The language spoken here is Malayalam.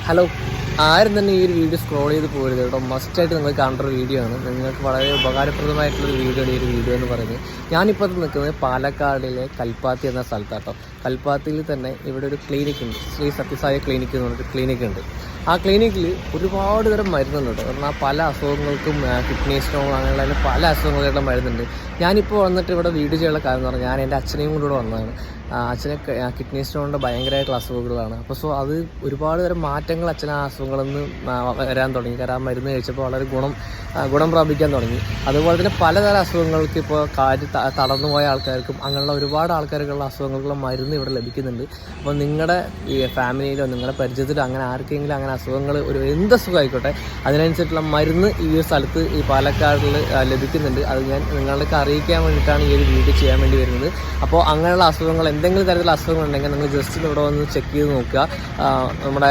ഹലോ, ആരും തന്നെ ഈ ഒരു വീഡിയോ സ്ക്രോൾ ചെയ്ത് പോരുത് കേട്ടോ. മസ്റ്റായിട്ട് നിങ്ങൾ കാണേണ്ട ഒരു വീഡിയോ ആണ്. നിങ്ങൾക്ക് വളരെ ഉപകാരപ്രദമായിട്ടുള്ളൊരു വീഡിയോ ആണ് ഈ ഒരു വീഡിയോ എന്ന് പറയുന്നത്. ഞാനിപ്പോൾ നിൽക്കുന്നത് പാലക്കാടിലെ കൽപ്പാത്തി എന്ന സ്ഥലത്താട്ടോ. കൽപ്പാത്തിയിൽ തന്നെ ഇവിടെ ഒരു ക്ലിനിക്ക് ഉണ്ട്, ശ്രീ സത്യസായി ക്ലിനിക്ക് എന്ന് പറഞ്ഞൊരു ക്ലിനിക്ക് ഉണ്ട്. ആ ക്ലിനിക്കിൽ ഒരുപാട് തരം മരുന്നുണ്ട് കേട്ടോ. കാരണം പല അസുഖങ്ങൾക്കും കിഡ്നി സ്റ്റോൺ അങ്ങനെയുള്ള പല അസുഖങ്ങളുടെ മരുന്നുണ്ട്. ഞാനിപ്പോൾ വന്നിട്ട് ഇവിടെ വീഡിയോ ചെയ്യാനുള്ള കാരണം എന്ന് പറഞ്ഞാൽ ഞാൻ എൻ്റെ അച്ഛനെയും കൂടെ ഇവിടെ വന്നതാണ്. അച്ഛന് കിഡ്നി സ്റ്റോണിൻ്റെ ഭയങ്കരമായിട്ടുള്ള അസുഖങ്ങളാണ്. അപ്പോൾ അത് ഒരുപാട് തരം മാറ്റങ്ങൾ അച്ഛൻ ആ അസുഖങ്ങളിൽ നിന്ന് വരാൻ തുടങ്ങി. കാരണം ആ മരുന്ന് കഴിച്ചപ്പോൾ വളരെ ഗുണം പ്രാപിക്കാൻ തുടങ്ങി. അതുപോലെ തന്നെ പലതരം അസുഖങ്ങൾക്ക് ഇപ്പോൾ തളർന്നു പോയ ആൾക്കാർക്കും അങ്ങനെയുള്ള ഒരുപാട് ആൾക്കാർക്കുള്ള അസുഖങ്ങൾക്കുള്ള മരുന്ന് ഇവിടെ ലഭിക്കുന്നുണ്ട്. അപ്പോൾ നിങ്ങളുടെ ഈ ഫാമിലിയിലോ നിങ്ങളുടെ പരിചയത്തിലോ അങ്ങനെ ആർക്കെങ്കിലും അങ്ങനെ അസുഖങ്ങൾ എന്ത് അസുഖം ആയിക്കോട്ടെ അതിനനുസരിച്ചുള്ള മരുന്ന് ഈ ഒരു സ്ഥലത്ത് ഈ പാലക്കാടിൽ ലഭിക്കുന്നുണ്ട്. അത് ഞാൻ നിങ്ങളിലേക്ക് അറിയിക്കാൻ വേണ്ടിയിട്ടാണ് ഈ ഒരു വീഡിയോ ചെയ്യാൻ വേണ്ടി വരുന്നത്. അപ്പോൾ അങ്ങനെയുള്ള അസുഖങ്ങൾ എന്തെങ്കിലും തരത്തിലുള്ള അസുഖങ്ങൾ ഉണ്ടെങ്കിൽ നിങ്ങൾ ജസ്റ്റ് ഇവിടെ വന്ന് ചെക്ക് ചെയ്ത് നോക്കുക. നമ്മുടെ